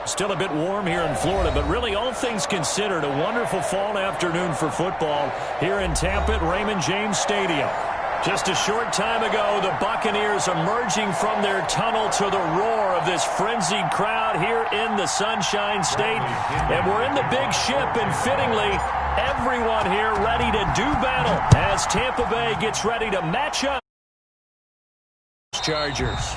Still a bit warm here in Florida, but really all things considered, a wonderful fall afternoon for football here in Tampa at Raymond James Stadium. Just a short time ago, the Buccaneers emerging from their tunnel to the roar of this frenzied crowd here in the Sunshine State. And we're in the big ship, and fittingly, everyone here ready to do battle as Tampa Bay gets ready to match up. Chargers.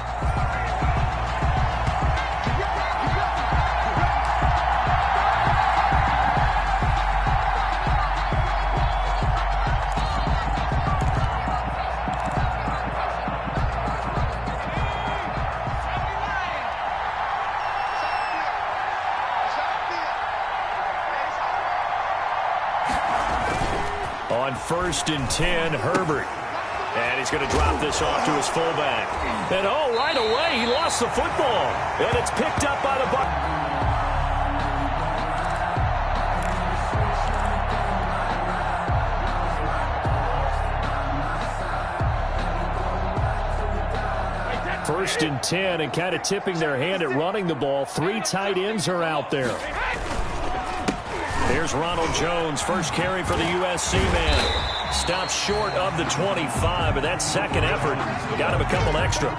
On 1st and 10, Herbert. And he's going to drop this off to his fullback. And right away, he lost the football. And it's picked up by the First and 10, and kind of tipping their hand at running the ball. 3 tight ends are out there. Here's Ronald Jones, first carry for the USC man. Stops short of the 25, but that second effort got him a couple extra.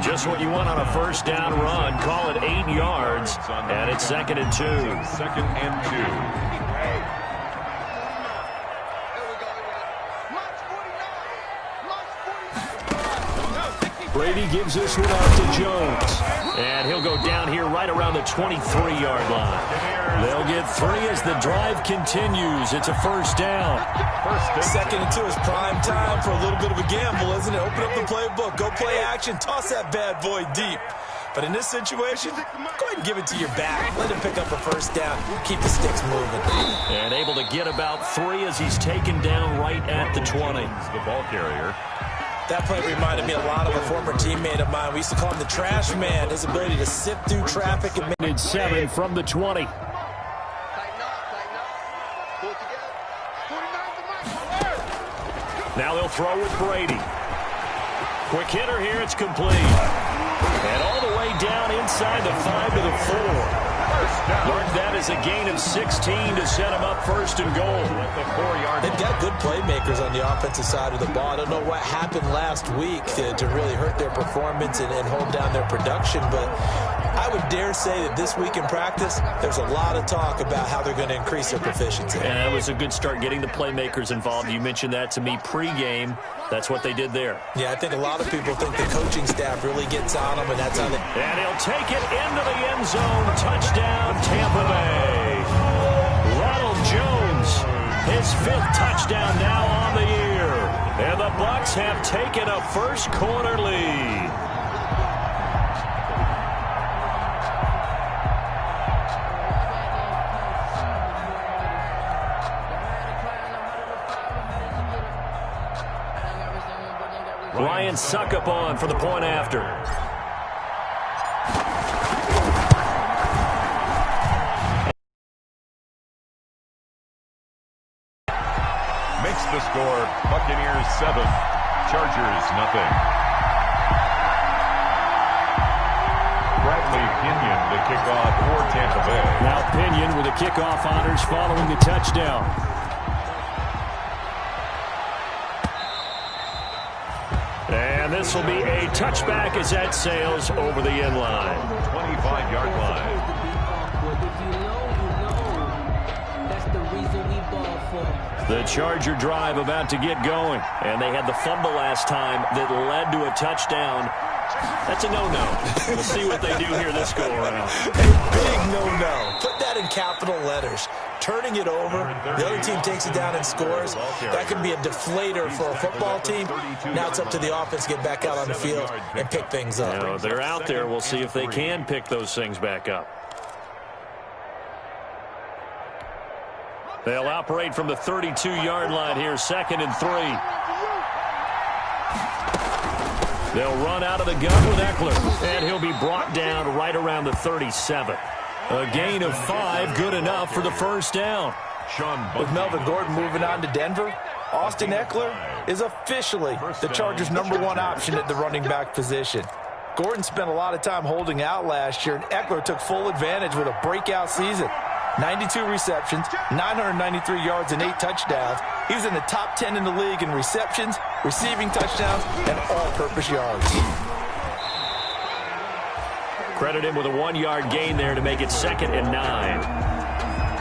Just what you want on a first down run. Call it 8 yards, and it's 2nd and 2. 2nd and 2. Brady gives this one out to Jones. And he'll go down here right around the 23-yard line. They'll get 3 as the drive continues. It's a first down. 2nd and 2 is prime time for a little bit of a gamble, isn't it? Open up the playbook, go play action, toss that bad boy deep. But in this situation, go ahead and give it to your back. Let him pick up a first down. Keep the sticks moving. And able to get about 3 as he's taken down right at the 20. The ball carrier. That play reminded me a lot of a former teammate of mine. We used to call him the trash man. His ability to sift through traffic. And 7 from the 20. Now they'll throw with Brady. Quick hitter here. It's complete. And all the way down inside the 5 to the 4. Mark that as a gain of 16 to set him up 1st and goal. They've got good playmakers on the offensive side of the ball. I don't know what happened last week to really hurt their performance and hold down their production, but I would dare say that this week in practice, there's a lot of talk about how they're going to increase their proficiency. And that was a good start getting the playmakers involved. You mentioned that to me pregame. That's what they did there. Yeah, I think a lot of people think the coaching staff really gets on them, and that's how they... And he'll take it into the end zone. Touchdown, Tampa Bay. Ronald Jones, his 5th touchdown now on the year. And the Bucs have taken a first-quarter lead. Ryan Succop on for the point after. Makes the score Buccaneers 7, Chargers nothing. Bradley Pinion the kickoff for Tampa Bay. Now Pinion with the kickoff honors following the touchdown. And this will be a touchback as that sails over the end line. 25-yard line. The Charger drive about to get going. And they had the fumble last time that led to a touchdown. That's a no-no. We'll see what they do here this go-around. A big no-no. Put that in capital letters. Turning it over, the other team takes it down and scores. That can be a deflator for a football team. Now it's up to the offense to get back out on the field and pick things up. You know, they're out there. We'll see if they can pick those things back up. They'll operate from the 32-yard line here, 2nd and 3. They'll run out of the gun with Eckler, and he'll be brought down right around the 37. A gain of 5, good enough for the first down. With Melvin Gordon moving on to Denver, Austin Eckler is officially the Chargers' #1 option at the running back position. Gordon spent a lot of time holding out last year, and Eckler took full advantage with a breakout season. 92 receptions, 993 yards, and 8 touchdowns. He was in the top 10 in the league in receptions, receiving touchdowns, and all-purpose yards. Credit him with a 1-yard gain there to make it 2nd and 9.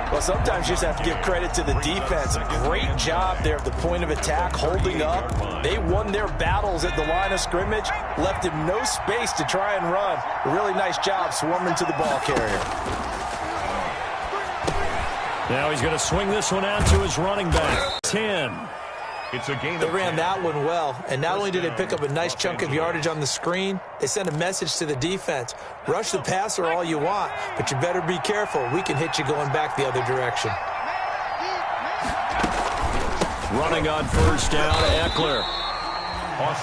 Well, sometimes you just have to give credit to the defense. Great job there at the point of attack, holding up. They won their battles at the line of scrimmage, left him no space to try and run. A really nice job swarming to the ball carrier. Now he's going to swing this one out to his running back. 10. It's a gain. They ran that one well, and not only did they pick up a nice chunk of yardage on the screen, they sent a message to the defense. Rush the passer all you want, but you better be careful. We can hit you going back the other direction. Running on first down, Eckler.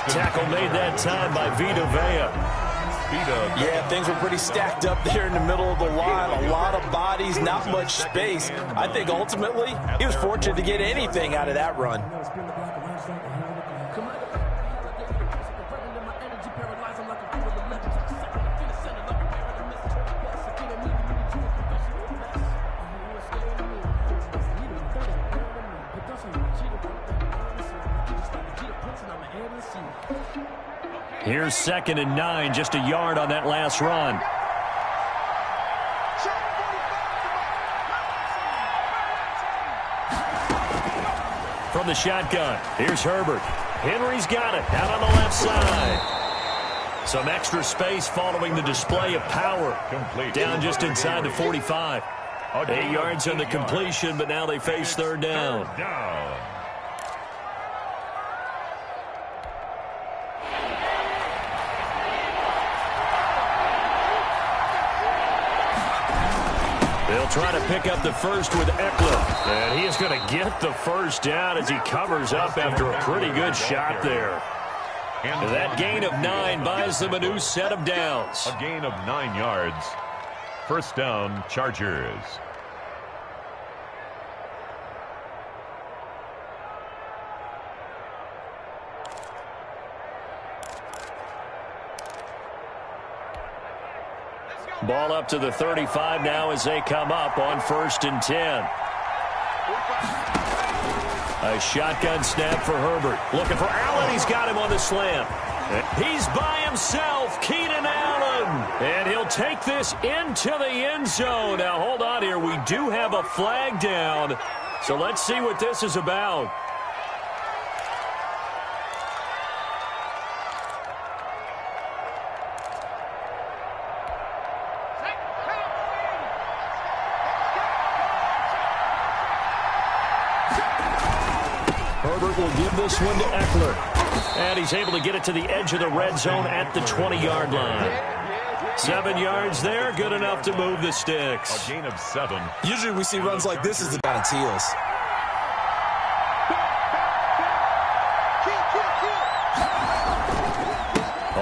Tackle made that time by Vita Vea. Yeah, things were pretty stacked up there in the middle of the line. A lot of bodies, not much space. I think ultimately he was fortunate to get anything out of that run. Here's 2nd and 9, just a yard on that last run. From the shotgun, here's Herbert. Henry's got it, out on the left side. Some extra space following the display of power. Down just inside the 45. 8 yards on the completion, but now they face 3rd down. They'll try to pick up the first with Eckler. And he is going to get the first down as he covers up after a pretty good shot there. And that gain of 9 buys them a new set of downs. A gain of 9 yards. First down, Chargers. Ball up to the 35 now as they come up on 1st and 10. A shotgun snap for Herbert. Looking for Allen. He's got him on the slant. He's by himself, Keenan Allen. And he'll take this into the end zone. Now, hold on here. We do have a flag down. So let's see what this is about. Herbert will give this one to Eckler. And he's able to get it to the edge of the red zone at the 20-yard line. 7 yards there, good enough to move the sticks. A gain of 7. Usually we see runs like this as on its heels.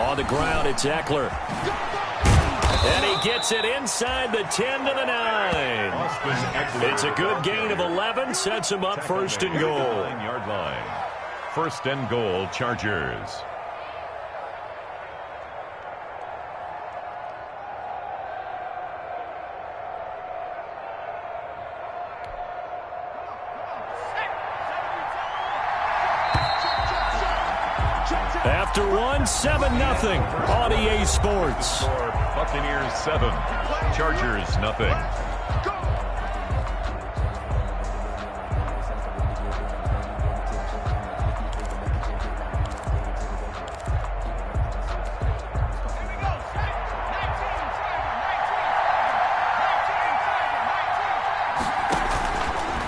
On the ground, it's Eckler. And he gets it inside the 10 to the 9. It's a good gain of 11, sets him up 1st and goal. 9-yard line. 1st and goal, Chargers. After one, 7-0 on EA Sports. Buccaneers 7, Chargers nothing.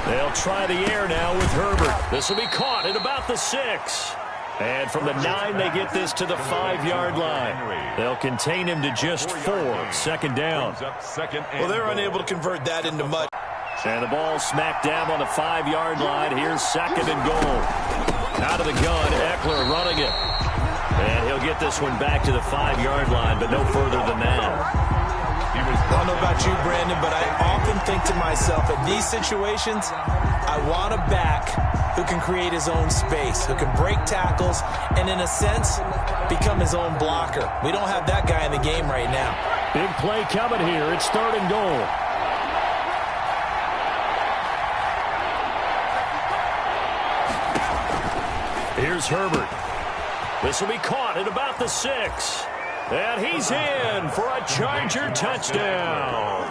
They'll try the air now with Herbert. This will be caught at about the 6. And from the 9, they get this to the 5-yard line. They'll contain him to just 4. 2nd down. Well, they're unable to convert that into much. And the ball smacked down on the 5-yard line. Here's 2nd and goal. Out of the gun, Eckler running it. And he'll get this one back to the 5-yard line, but no further than that. I don't know about you, Brandon, but I often think to myself, in these situations, I want a back who can create his own space, who can break tackles, and in a sense, become his own blocker. We don't have that guy in the game right now. Big play coming here. It's 3rd and goal. Here's Herbert. This will be caught at about the 6. And he's in for a Charger touchdown.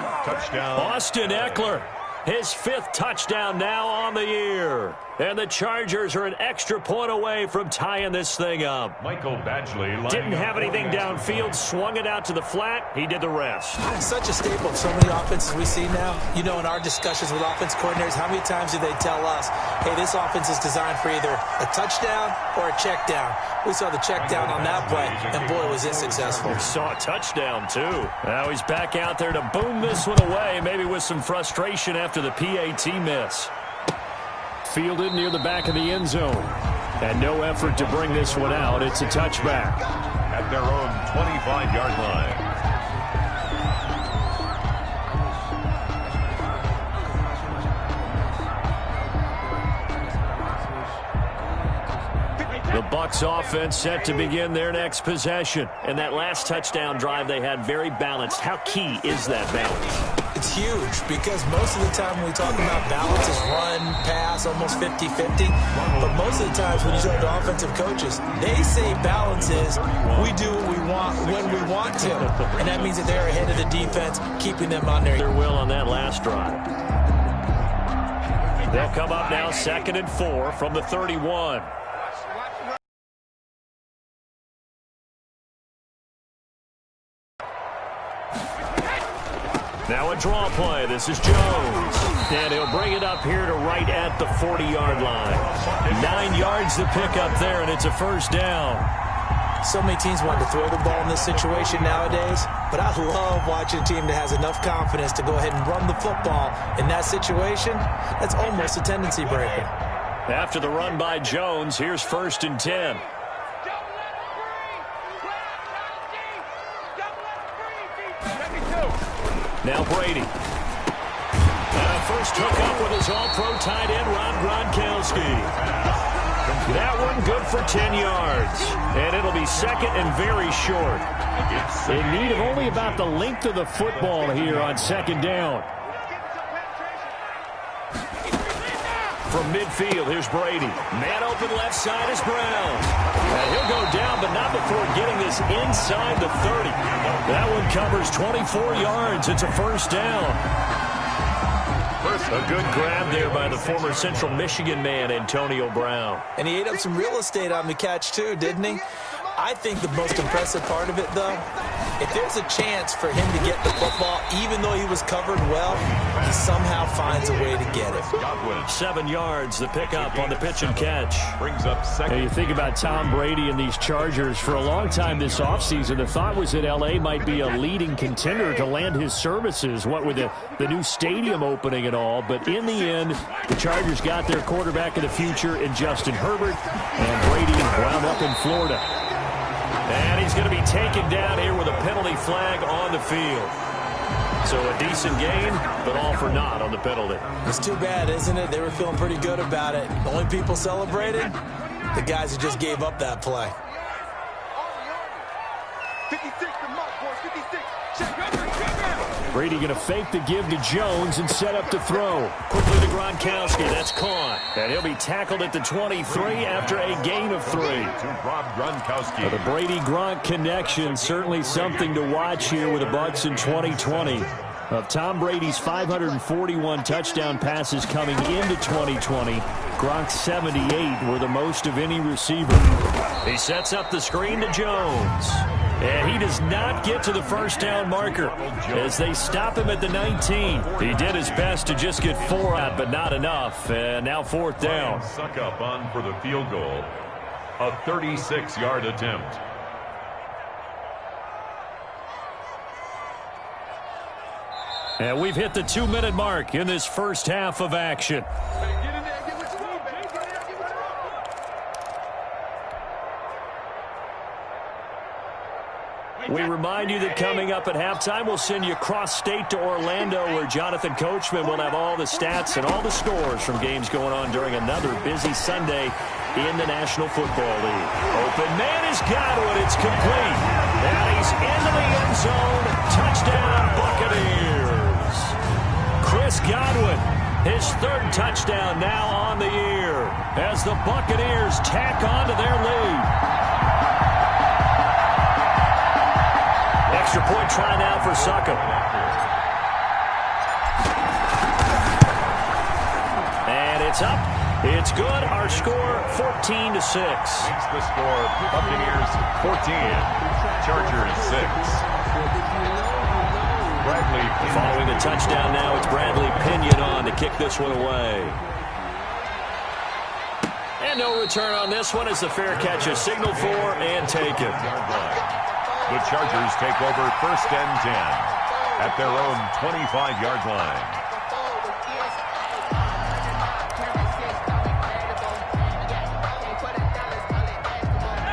Austin Eckler, his 5th touchdown now on the year. And the Chargers are an extra point away from tying this thing up. Michael Badgley didn't have anything downfield, swung it out to the flat. He did the rest. Such a staple of so many offenses we see now. You know, in our discussions with offense coordinators, how many times do they tell us, hey, this offense is designed for either a touchdown or a check down? We saw the check down on that play, and boy, was it successful. We saw a touchdown, too. Now he's back out there to boom this one away, maybe with some frustration after the PAT miss. Fielded near the back of the end zone. And no effort to bring this one out. It's a touchback. At their own 25-yard line. The Bucs offense set to begin their next possession. And that last touchdown drive they had very balanced. How key is that balance? It's huge because most of the time when we talk about balance is run, pass, almost 50-50. But most of the times when you talk to offensive coaches, they say balance is we do what we want when we want to. And that means that they're ahead of the defense, keeping them on their will on that last drive. They'll come up now 2nd and 4 from the 31. Now a draw play. This is Jones. And he'll bring it up here to right at the 40-yard line. 9 yards to pick up there, and it's a first down. So many teams want to throw the ball in this situation nowadays, but I love watching a team that has enough confidence to go ahead and run the football. In that situation, that's almost a tendency breaker. After the run by Jones, here's 1st and 10. Now Brady. First hook up with his all-pro tight end, Rob Gronkowski. That one good for 10 yards. And it'll be 2nd and very short. In need of only about the length of the football here on 2nd down. From midfield, here's Brady. Man open left side is Brown. And he'll go down, but not before getting this inside the 30. That one covers 24 yards. It's a first down. A good grab there by the former Central Michigan man, Antonio Brown. And he ate up some real estate on the catch, too, didn't he? I think the most impressive part of it, though, if there's a chance for him to get the football, even though he was covered well, he somehow finds a way to get it. 7 yards, the pickup on the pitch and catch. Brings up 2nd. Hey, you think about Tom Brady and these Chargers. For a long time this offseason, the thought was that L.A. might be a leading contender to land his services, what with the new stadium opening and all. But in the end, the Chargers got their quarterback of the future in Justin Herbert, and Brady wound up in Florida. And he's going to be taken down here with a penalty flag on the field. So a decent gain, but all for naught on the penalty. It's too bad, isn't it? They were feeling pretty good about it. The only people celebrating, the guys who just gave up that play. 56 to Mark, boys, 56. Check out. Brady going to fake the give to Jones and set up to throw. Quickly to Gronkowski. That's caught. And he'll be tackled at the 23 after a gain of 3. To Rob Gronkowski. The Brady-Gronk connection, certainly something to watch here with the Bucs in 2020. Of Tom Brady's 541 touchdown passes coming into 2020, Gronk's 78 were the most of any receiver. He sets up the screen to Jones. And he does not get to the first down marker as they stop him at the 19. He did his best to just get 4 out, but not enough. And now 4th down. Succop on for the field goal. A 36-yard attempt. And we've hit the 2-minute mark in this first half of action. We remind you that coming up at halftime, we'll send you cross-state to Orlando, where Jonathan Coachman will have all the stats and all the scores from games going on during another busy Sunday in the National Football League. Open man is Godwin. It's complete. And he's into the end zone. Touchdown, Buccaneers. Chris Godwin, his third touchdown now on the year as the Buccaneers tack on to their lead. Extra point try now for Succop. And it's up. It's good. Our score, 14-6. Makes the score Buccaneers 14, Chargers 6. Bradley Pinion. Following the touchdown now, it's Bradley Pinion on to kick this one away. And no return on this one as the fair catch is signaled for and taken. The Chargers take over 1st and 10 at their own 25-yard line.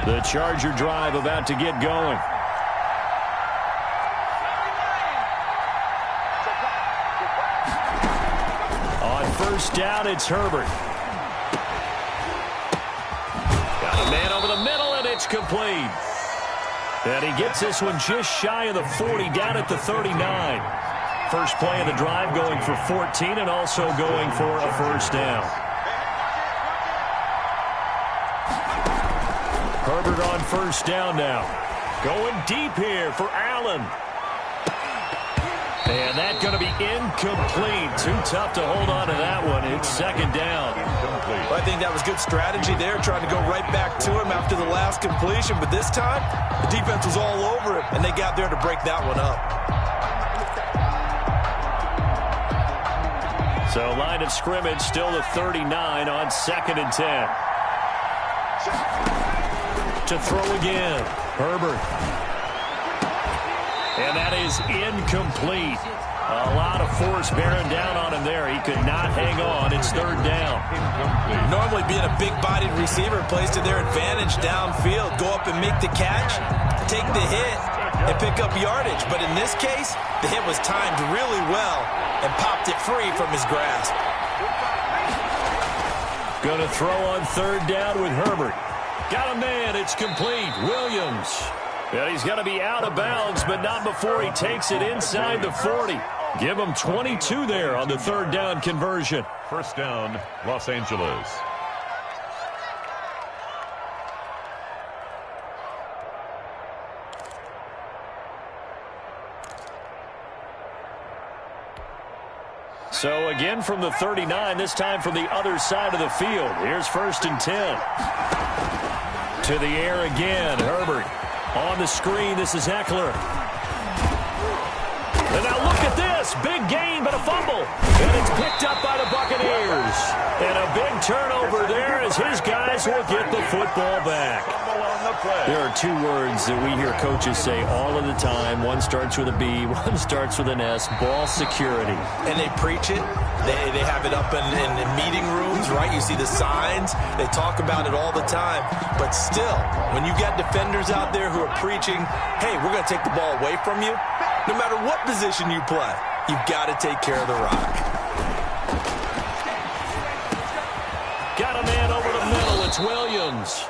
The Charger drive about to get going. On 1st down, it's Herbert. Got a man over the middle, and it's complete. And he gets this one just shy of the 40, down at the 39. First play of the drive going for 14 and also going for a 1st down. Herbert on 1st down now. Going deep here for Allen. And that's going to be incomplete. Too tough to hold on to that one. It's 2nd down. Well, I think that was good strategy there, trying to go right back to him after the last completion. But this time, the defense was all over him, and they got there to break that one up. So line of scrimmage still the 39 on 2nd and 10. To throw again, Herbert. And that is incomplete. A lot of force bearing down on him there. He could not hang on. It's 3rd down. Normally being a big-bodied receiver plays to their advantage downfield. Go up and make the catch, take the hit, and pick up yardage. But in this case, the hit was timed really well and popped it free from his grasp. Going to throw on 3rd down with Herbert. Got a man. It's complete. Williams. And he's going to be out of bounds, but not before he takes it inside the 40. Give him 22 there on the 3rd down conversion. 1st down, Los Angeles. So again from the 39, this time from the other side of the field. Here's 1st and 10. To the air again, Herbert. On the screen, this is Eckler. And now look at this. Big gain, but a fumble. And it's picked up by the Buccaneers. And a big turnover there as his guys will get the football back. There are 2 words that we hear coaches say all of the time. One starts with a B, one starts with an S. Ball security. And they preach it. They have it up in meeting rooms, right? You see the signs. They talk about it all the time. But still, when you got defenders out there who are preaching, hey, we're going to take the ball away from you, no matter what position you play, you've got to take care of the rock. Got a man over the middle. It's Williams.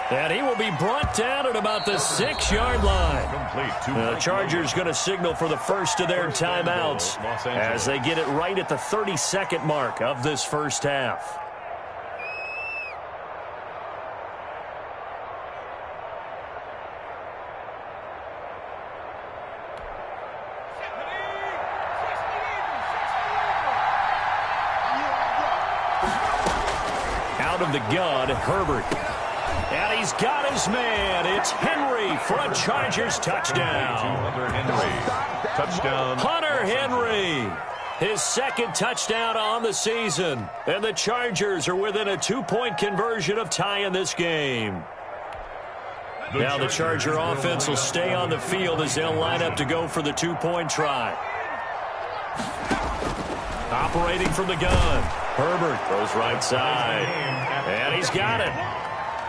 And he will be brought down at about the 6-yard line. The Chargers going to signal for the first of their timeouts as they get it right at the 32nd mark of this first half. Out of the gun, Herbert. And he's got his man. It's Henry for a Chargers touchdown. Hunter Henry. Touchdown. Hunter Henry. His 2nd touchdown on the season. And the Chargers are within a 2-point conversion of tying this game. Now the Charger offense will stay on the field as they'll line up to go for the 2-point try. Operating from the gun. Herbert throws right side. And he's got it.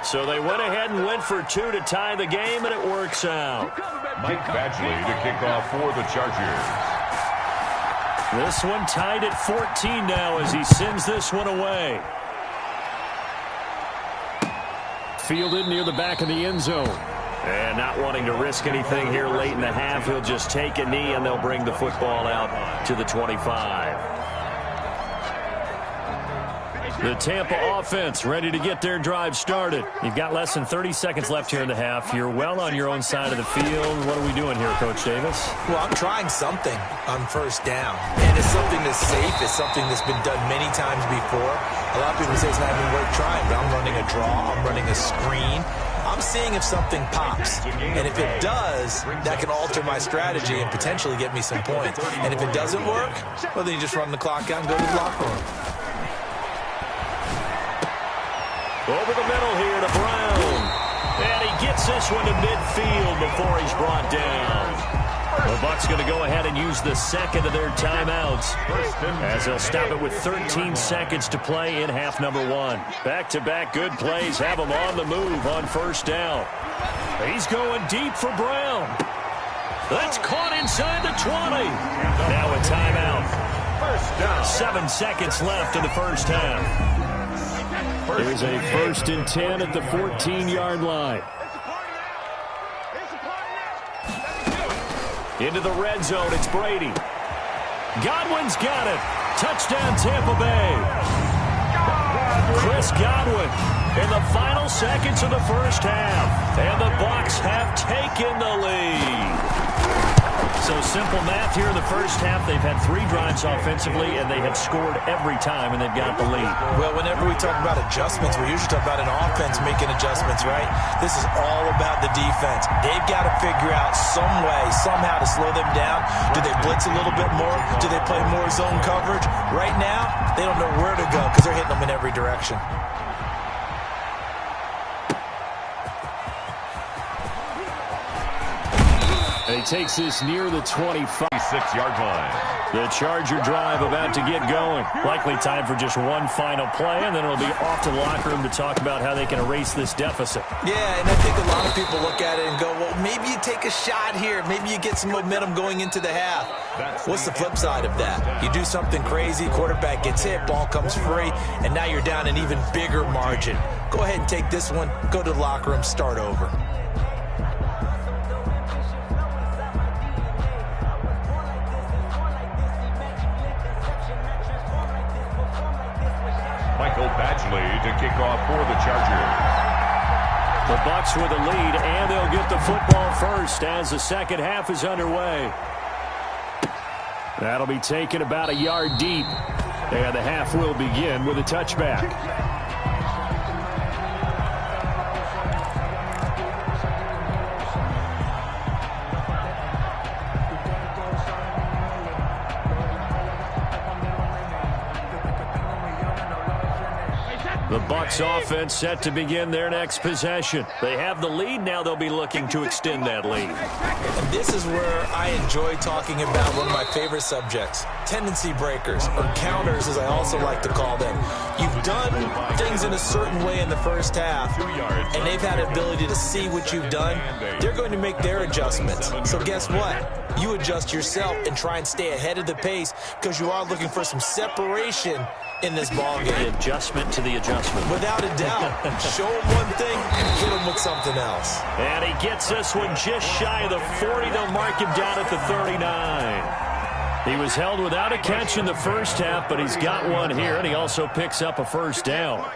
So they went ahead and went for 2 to tie the game, and it works out. Mike Badgley to kick off for the Chargers. This one tied at 14 now as he sends this one away. Fielded near the back of the end zone. And not wanting to risk anything here late in the half, he'll just take a knee, and they'll bring the football out to the 25. The Tampa offense ready to get their drive started. You've got less than 30 seconds left here in the half. You're well on your own side of the field. What are we doing here, Coach Davis? Well, I'm trying something on first down. And it's something that's safe. It's something that's been done many times before. A lot of people say it's not even worth trying, but I'm running a draw. I'm running a screen. I'm seeing if something pops. And if it does, that can alter my strategy and potentially get me some points. And if it doesn't work, well, then you just run the clock out and go to the locker room. Over the middle here to Brown. And he gets this one to midfield before he's brought down. The Bucs going to go ahead and use the second of their timeouts as they'll stop it with 13 seconds to play in half number 1. Back-to-back good plays have him on the move on first down. He's going deep for Brown. That's caught inside the 20. Now a timeout. 7 seconds left in the first half. There's a 1st and 10 at the 14-yard line. Into the red zone, it's Brady. Godwin's got it. Touchdown, Tampa Bay. Chris Godwin in the final seconds of the first half. And the Bucs have taken the lead. So simple math here in the first half. They've had 3 drives offensively, and they have scored every time, and they've got the lead. Well, whenever we talk about adjustments, we usually talk about an offense making adjustments, right? This is all about the defense. They've got to figure out some way, somehow to slow them down. Do they blitz a little bit more? Do they play more zone coverage? Right now, they don't know where to go because they're hitting them in every direction. And he takes this near the 26-yard line. The Charger drive about to get going. Likely time for just one final play, and then it'll be off to the locker room to talk about how they can erase this deficit. Yeah, and I think a lot of people look at it and go, well, maybe you take a shot here. Maybe you get some momentum going into the half. What's the flip side of that? You do something crazy, quarterback gets hit, ball comes free, and now you're down an even bigger margin. Go ahead and take this one, go to the locker room, start over. Michael Badgley to kick off for the Chargers. The Bucs with the lead, and they'll get the football first as the second half is underway. That'll be taken about a yard deep, and the half will begin with a touchback. The Bucs offense set to begin their next possession. They have the lead. Now they'll be looking to extend that lead. And this is where I enjoy talking about one of my favorite subjects, tendency breakers, or counters as I also like to call them. You've done things in a certain way in the first half, and they've had the ability to see what you've done. They're going to make their adjustments. So guess what? You adjust yourself and try and stay ahead of the pace because you are looking for some separation in this ball game. The adjustment to the adjustment. Without a doubt. Show him one thing and hit him with something else. And he gets this one just shy of the 40. They'll mark him down at the 39. He was held without a catch in the first half, but he's got one here, and he also picks up a first down.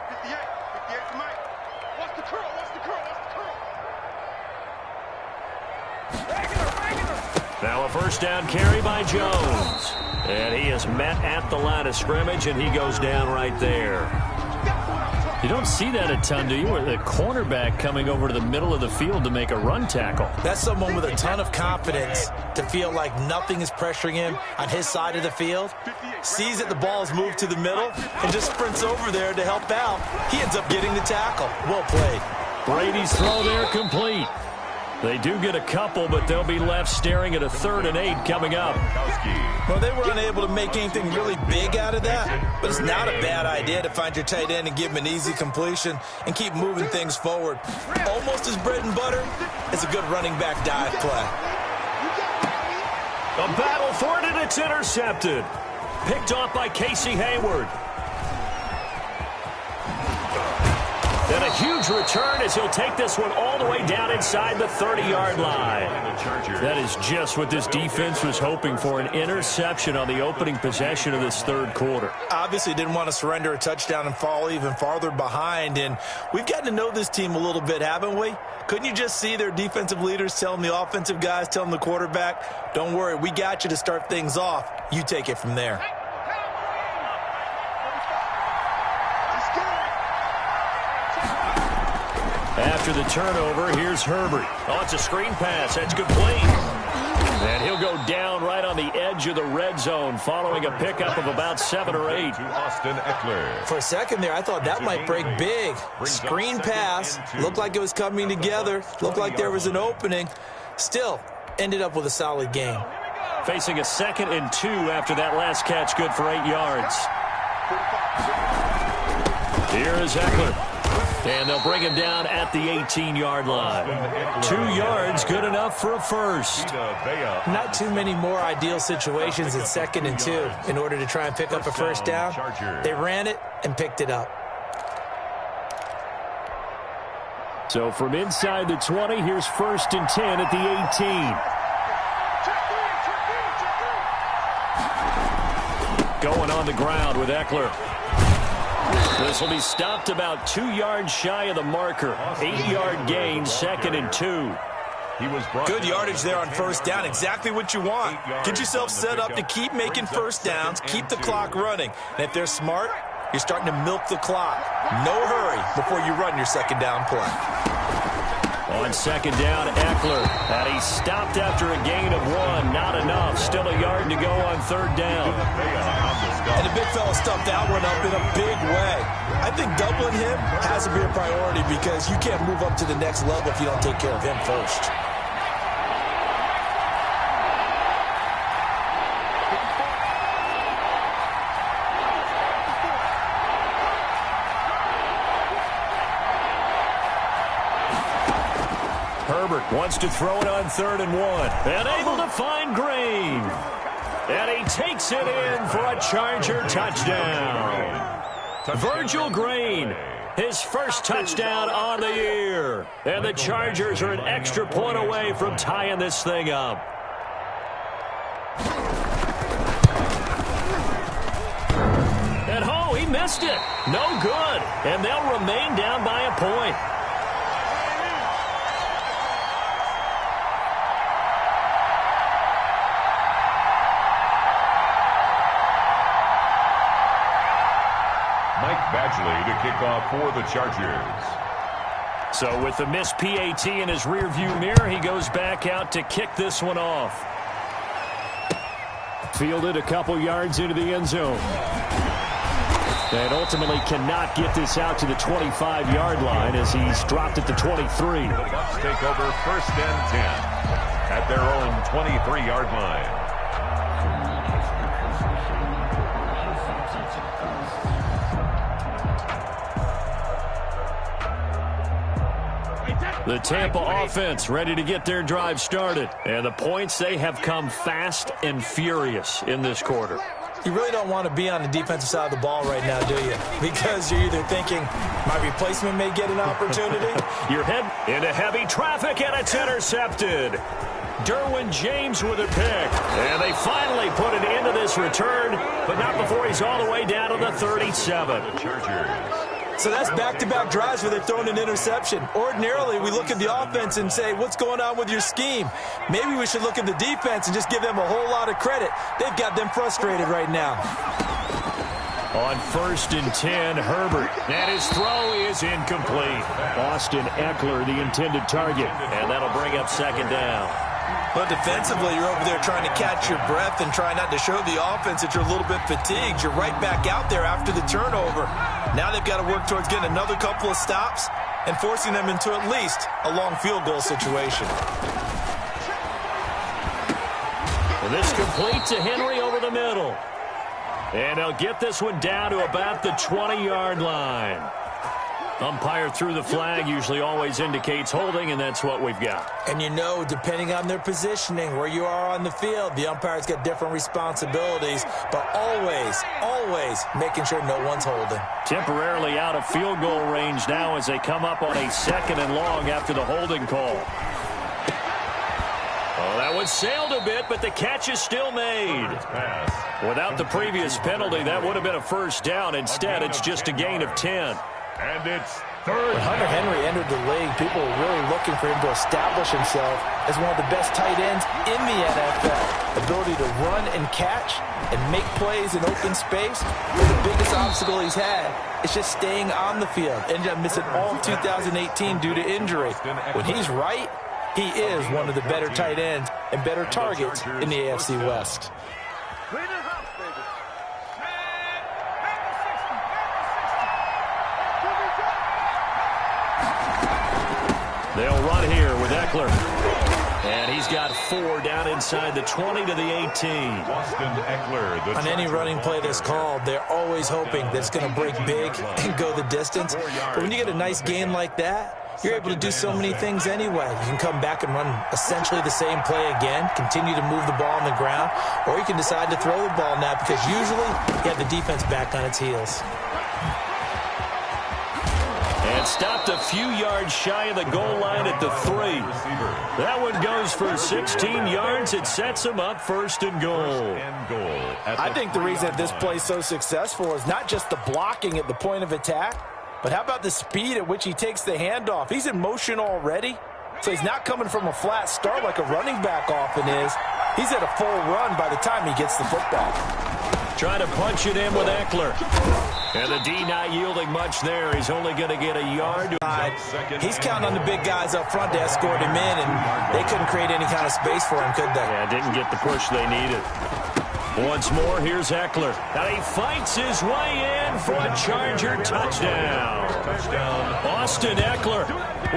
Now a first down carry by Jones. And he is met at the line of scrimmage, and he goes down right there. You don't see that a ton, do you? Or the cornerback coming over to the middle of the field to make a run tackle. That's someone with a ton of confidence to feel like nothing is pressuring him on his side of the field. Sees that the ball is moved to the middle and just sprints over there to help out. He ends up getting the tackle. Well played. Brady's throw there complete. They do get a couple, but they'll be left staring at a 3rd and 8 coming up. Well, they were unable to make anything really big out of that, but it's not a bad idea to find your tight end and give him an easy completion and keep moving things forward. Almost as bread and butter as a good running back dive play. A battle for it, and it's intercepted. Picked off by Casey Hayward. And a huge return as he'll take this one all the way down inside the 30-yard line. That is just what this defense was hoping for, an interception on the opening possession of this 3rd quarter. Obviously didn't want to surrender a touchdown and fall even farther behind, and we've gotten to know this team a little bit, haven't we? Couldn't you just see their defensive leaders telling the offensive guys, telling the quarterback, don't worry, we got you to start things off. You take it from there. After the turnover, here's Herbert. Oh, it's a screen pass. That's good play. And he'll go down right on the edge of the red zone following a pickup of about 7 or 8. To Austin Eckler. For a second there, I thought that might break big. Screen pass. Looked like it was coming together. Looked like there was an opening. Still, ended up with a solid game. Facing a 2nd and 2 after that last catch, good for 8 yards. Here is Eckler. And they'll bring him down at the 18-yard line. 2 yards, good enough for a first. Not too many more ideal situations at 2nd and 2 in order to try and pick up a first down. They ran it and picked it up. So from inside the 20, here's 1st and 10 at the 18. Going on the ground with Eckler. This will be stopped about 2 yards shy of the marker. 8-yard gain, 2nd and 2. Good yardage there on first down. Exactly what you want. Get yourself set up to keep making first downs, keep the clock running. And if they're smart, you're starting to milk the clock. No hurry before you run your 2nd down play. On 2nd down, Eckler. And he stopped after a gain of 1. Not enough. Still a yard to go on 3rd down. And the big fella stuffed that one up in a big way. I think doubling him has to be a priority because you can't move up to the next level if you don't take care of him first. Herbert wants to throw it on 3rd and 1. And able to find Green. And he takes it in for a Charger touchdown. Virgil Green, his first touchdown on the year. And the Chargers are an extra point away from tying this thing up. And oh, he missed it. No good. And they'll remain down by a point. Badgley to kick off for the Chargers. So with the missed PAT in his rearview mirror, he goes back out to kick this one off. Fielded a couple yards into the end zone. And ultimately cannot get this out to the 25-yard line as he's dropped at the 23. The Bucs take over 1st and 10 at their own 23-yard line. The Tampa offense ready to get their drive started. And the points, they have come fast and furious in this quarter. You really don't want to be on the defensive side of the ball right now, do you? Because you're either thinking, my replacement may get an opportunity. You're head into heavy traffic, and it's intercepted. Derwin James with a pick. And they finally put an end to this return, but not before he's all the way down to the 37. So that's back-to-back drives where they're throwing an interception. Ordinarily, we look at the offense and say, what's going on with your scheme? Maybe we should look at the defense and just give them a whole lot of credit. They've got them frustrated right now. On 1st and 10, Herbert. And his throw is incomplete. Austin Eckler, the intended target. And that'll bring up 2nd down. But defensively, you're over there trying to catch your breath and try not to show the offense that you're a little bit fatigued. You're right back out there after the turnover. Now they've got to work towards getting another couple of stops and forcing them into at least a long field goal situation. And this complete to Henry over the middle. And he'll get this one down to about the 20-yard line. Umpire threw the flag, usually always indicates holding, and that's what we've got. And you know, depending on their positioning, where you are on the field, the umpire's got different responsibilities, but always making sure no one's holding. Temporarily out of field goal range now as they come up on a 2nd and long after the holding call. Oh, that one sailed a bit, but the catch is still made. Without the previous penalty, that would have been a first down. Instead, it's just a gain of 10. And it's third. When Hunter Henry entered the league, people were really looking for him to establish himself as one of the best tight ends in the NFL. Ability to run and catch and make plays in open space. But the biggest obstacle he's had is just staying on the field. Ended up missing all of 2018 due to injury. When he's right, he is one of the better tight ends and better targets in the AFC West. They'll run here with Eckler. And he's got 4 down inside the 20 to the 18. Austin Eckler. On any running play that's called, they're always hoping that it's going to break big and go the distance. But when you get a nice gain like that, you're able to do so many things anyway. You can come back and run essentially the same play again, continue to move the ball on the ground, or you can decide to throw the ball now because usually you have the defense back on its heels. And stopped a few yards shy of the goal line at the 3. That one goes for 16 yards. It sets him up 1st and goal. I think the reason that this play is so successful is not just the blocking at the point of attack, but how about the speed at which he takes the handoff? He's in motion already, so he's not coming from a flat start like a running back often is. He's at a full run by the time he gets the football. Trying to punch it in with Eckler. And the D not yielding much there. He's only going to get a yard. He's counting on the big guys up front to escort him in, and they couldn't create any kind of space for him, could they? Yeah, didn't get the push they needed. Once more, here's Eckler. And he fights his way in for a Charger touchdown. Austin Eckler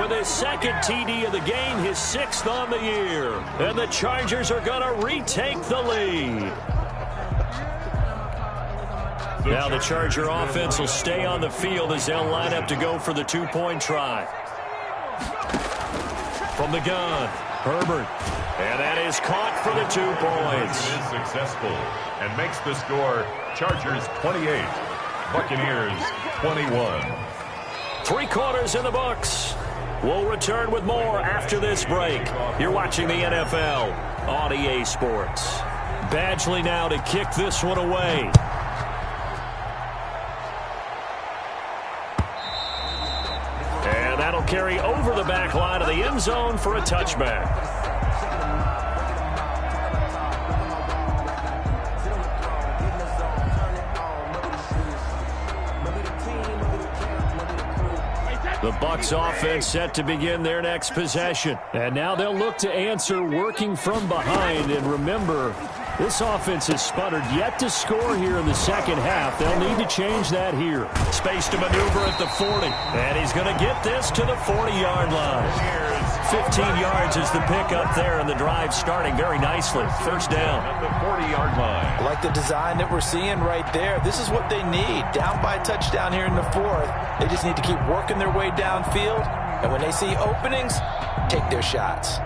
with his 2nd TD of the game, his 6th on the year. And the Chargers are going to retake the lead. Now the Charger offense will stay on the field as they'll line up to go for the 2-point try. From the gun, Herbert. And that is caught for the 2 points. Is successful and makes the score Chargers 28, Buccaneers 21. 3 quarters in the books. We'll return with more after this break. You're watching the NFL on EA Sports. Badgley now to kick this one away. And that'll carry over the back line of the end zone for a touchback. The Bucs offense set to begin their next possession. And now they'll look to answer working from behind. And remember, this offense has sputtered yet to score here in the 2nd half. They'll need to change that here. Space to maneuver at the 40. And he's going to get this to the 40-yard line. 15 yards is the pickup there, and the drive starting very nicely. First down. At the 40-yard line. I like the design that we're seeing right there. This is what they need. Down by a touchdown here in the 4th. They just need to keep working their way downfield. And when they see openings, take their shots.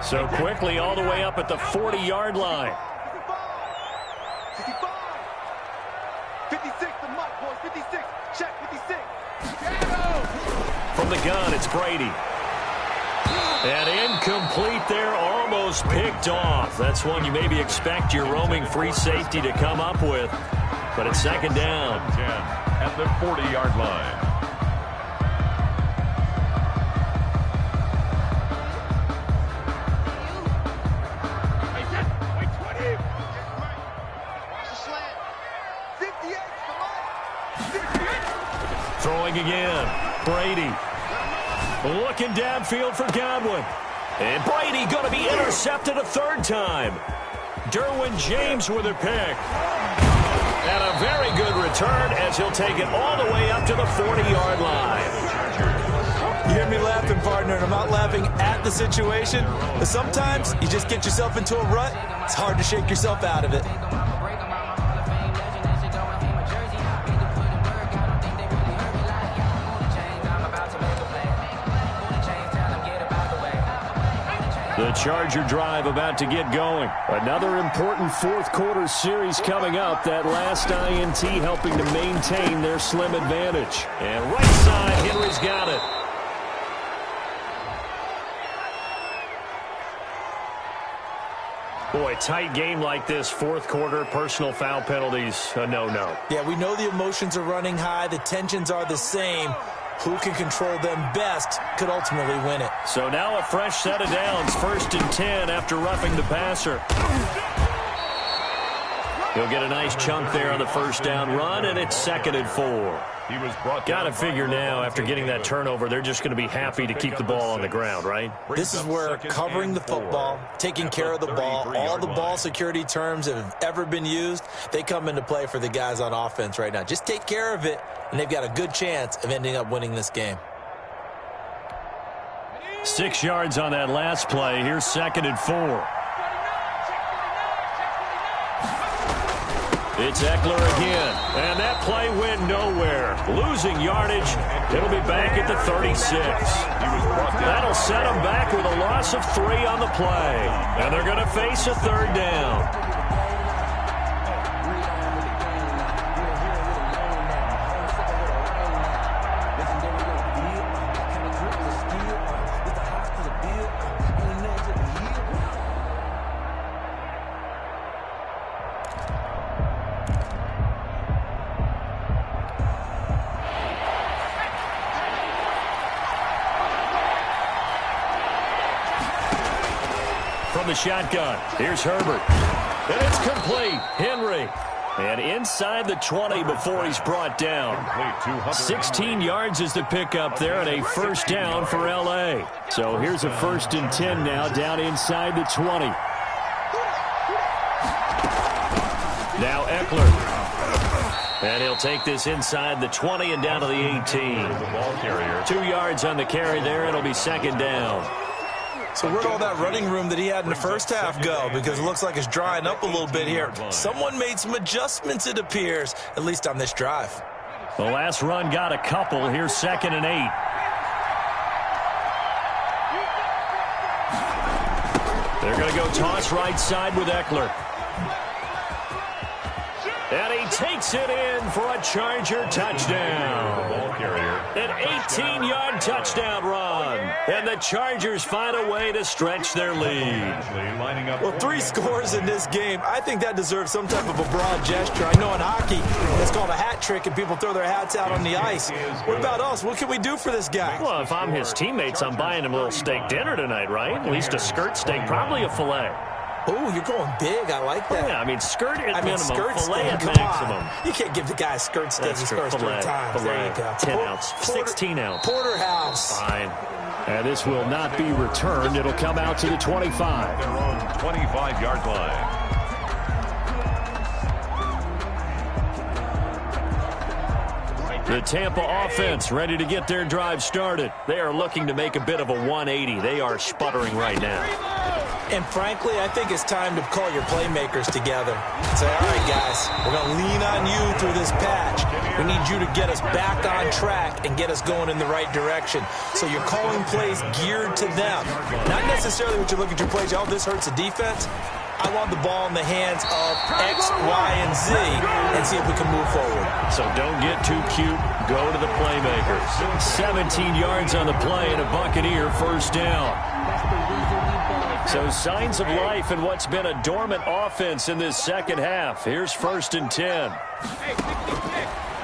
So quickly all the way up at the 40-yard line. 55. 56, the mark, boys. 56. Check 56. From the gun, it's Brady. And incomplete there, almost picked off. That's one you maybe expect your roaming free safety to come up with. But it's 2nd down. 10 at the 40-yard line. Throwing again. Brady. Looking downfield for Godwin. And Brady going to be intercepted a 3rd time. Derwin James with a pick. And a very good return as he'll take it all the way up to the 40-yard line. You hear me laughing, partner, and I'm not laughing at the situation, but sometimes you just get yourself into a rut. It's hard to shake yourself out of it. The Charger drive about to get going. Another important fourth-quarter series coming up. That last INT helping to maintain their slim advantage. And right side, Henry's got it. Boy, tight game like this, fourth quarter, personal foul penalties, a no-no. Yeah, we know the emotions are running high. The tensions are the same. Who can control them best could ultimately win it. So now a fresh set of downs, 1st and 10 after roughing the passer. He'll get a nice chunk there on the first down run, and it's 2nd and 4. He was brought Got to figure now, after getting that turnover, they're just going to be happy to keep the ball on the ground, right? This is where covering the football, taking care of the ball, all the ball security terms that have ever been used, they come into play for the guys on offense right now. Just take care of it, and they've got a good chance of ending up winning this game. 6 yards on that last play. Here's 2nd and 4. It's Eckler again, and that play went nowhere. Losing yardage, it'll be back at the 36. That'll set them back with a loss of 3 on the play, and they're going to face a 3rd down. The shotgun. Here's Herbert. And it's complete. Henry. And inside the 20 before he's brought down. 16 yards is the pickup there and a first down for L.A. So here's a 1st and 10 now down inside the 20. Now Eckler. And he'll take this inside the 20 and down to the 18. 2 yards on the carry there. It'll be 2nd down. So where'd all that running room that he had in the first half go? Because it looks like it's drying up a little bit here. Someone made some adjustments, it appears, at least on this drive. The last run got a couple. Here's 2nd and 8. They're going to go toss right side with Eckler. And he takes it in for a Charger touchdown. An 18-yard touchdown run. And the Chargers find a way to stretch their lead. Well, 3 scores in this game. I think that deserves some type of a broad gesture. I know in hockey, it's called a hat trick, and people throw their hats out on the ice. What about us? What can we do for this guy? Well, if I'm his teammates, I'm buying him a little steak dinner tonight, right? At least a skirt steak, probably a filet. Oh, you're going big. I like that. Yeah, I mean, skirt at minimum, skirt filet steak, at come maximum. On. You can't give the guy a skirt steak. He scores 3 times. Filet, there you go. 10 ounce, 16 ounce. Porterhouse. Fine. And this will not be returned. It'll come out to the 25. Their own 25-yard line. The Tampa offense ready to get their drive started. They are looking to make a bit of a 180. They are sputtering right now. And frankly, I think it's time to call your playmakers together. Say, all right, guys, we're going to lean on you through this patch. We need you to get us back on track and get us going in the right direction. So you're calling plays geared to them. Not necessarily what you look at your plays, oh, this hurts the defense. I want the ball in the hands of X, Y, and Z and see if we can move forward. So don't get too cute. Go to the playmakers. 17 yards on the play and a Buccaneer first down. So signs of life in what's been a dormant offense in this second half. Here's 1st and 10.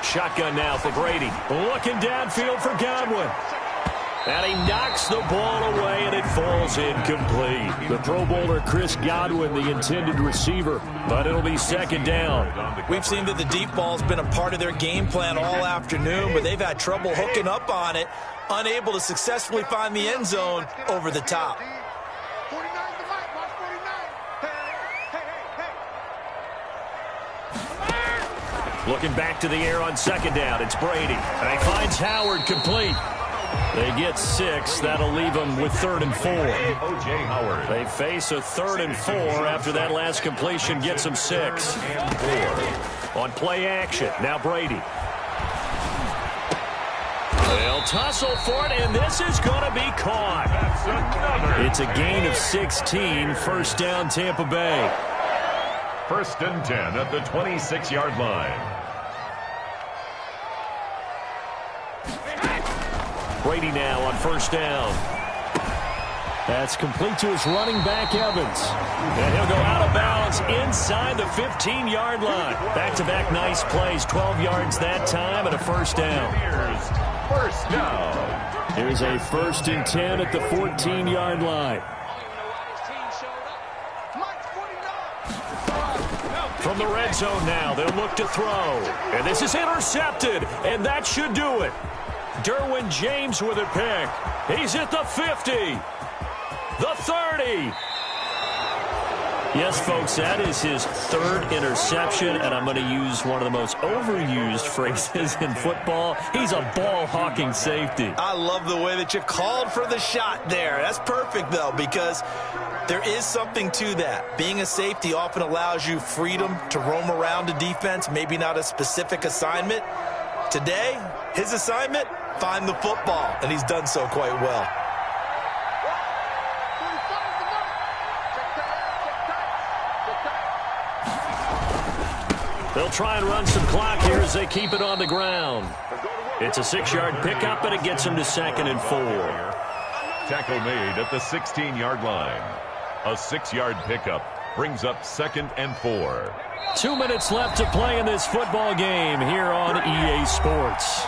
Shotgun now for Brady. Looking downfield for Godwin. And he knocks the ball away, and it falls incomplete. The Pro Bowler Chris Godwin, the intended receiver, but it'll be 2nd down. We've seen that the deep ball's been a part of their game plan all afternoon, but they've had trouble hooking up on it, unable to successfully find the end zone over the top. 49 the mic, watch 49. Hey. Looking back to the air on second down. It's Brady. And he finds Howard complete. They get 6. That'll leave them with 3rd and 4. O.J. Howard. They face a 3rd and 4 after that last completion gets them 6. And 4. On play action. Now Brady. They'll tussle for it, and this is going to be caught. It's a gain of 16. First down, Tampa Bay. 1st and 10 at the 26-yard line. Brady now on 1st down. That's complete to his running back, Evans. And he'll go out of bounds inside the 15-yard line. Back-to-back nice plays, 12 yards that time and a first down. Here's 1st down. Here's a 1st and 10 at the 14-yard line. From the red zone now, they'll look to throw. And this is intercepted, and that should do it. Derwin James with a pick. He's at the 50. The 30. Yes, folks, that is his 3rd interception, and I'm going to use one of the most overused phrases in football. He's a ball-hawking safety. I love the way that you called for the shot there. That's perfect, though, because there is something to that. Being a safety often allows you freedom to roam around a defense, maybe not a specific assignment. Today, his assignment, find the football, and he's done so quite well. They'll try and run some clock here as they keep it on the ground. It's a 6-yard pickup, and it gets them to 2nd and 4. Tackle made at the 16-yard line. A 6-yard pickup brings up 2nd and 4. 2 minutes left to play in this football game here on EA Sports.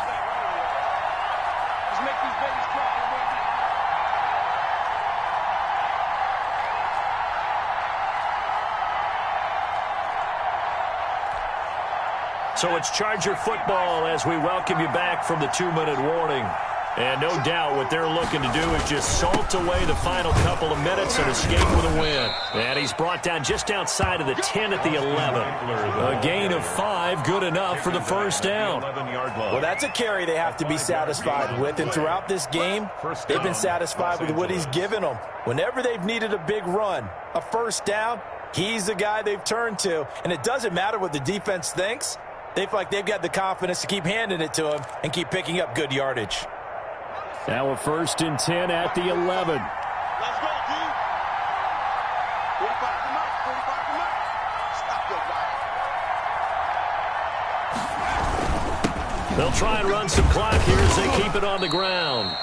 So it's Charger football as we welcome you back from the 2-minute warning. And no doubt what they're looking to do is just salt away the final couple of minutes and escape with a win. And he's brought down just outside of the 10 at the 11. A gain of 5, good enough for the first down. Well, that's a carry they have to be satisfied with. And throughout this game, they've been satisfied with what he's given them. Whenever they've needed a big run, a first down, he's the guy they've turned to. And it doesn't matter what the defense thinks. They feel like they've got the confidence to keep handing it to him and keep picking up good yardage. Now a 1st and 10 at the 11. Let's go, dude. 45 to Mike. 45 to Mike. Stop your drive. They'll try and run some clock here as they keep it on the ground.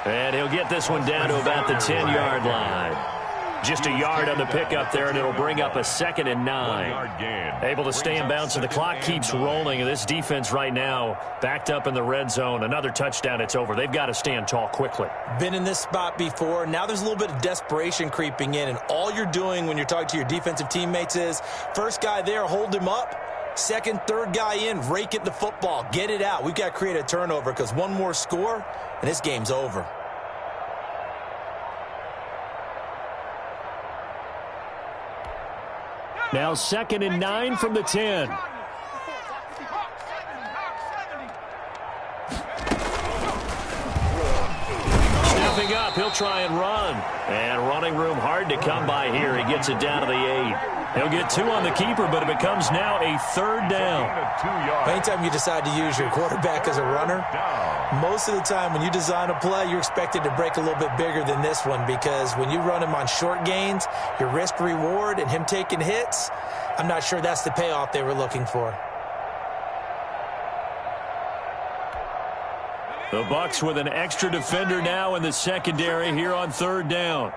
And he'll get this one down to about the 10-yard line. Just a yard on the pickup there, and it'll bring up a 2nd and 9. Able to stay in bounds, and the clock keeps rolling. And this defense right now backed up in the red zone. Another touchdown, it's over. They've got to stand tall quickly. Been in this spot before. Now there's a little bit of desperation creeping in, and all you're doing when you're talking to your defensive teammates is first guy there, hold him up. Second, third guy in, rake at the football. Get it out. We've got to create a turnover because one more score, and this game's over. Now 2nd and 9 from the 10. Stepping up, he'll try and run. And running room hard to come by here. He gets it down to the 8. He'll get 2 on the keeper, but it becomes now a 3rd down. Anytime you decide to use your quarterback as a runner, most of the time when you design a play, you're expected to break a little bit bigger than this one because when you run him on short gains, your risk-reward and him taking hits, I'm not sure that's the payoff they were looking for. The Bucs with an extra defender now in the secondary here on 3rd down.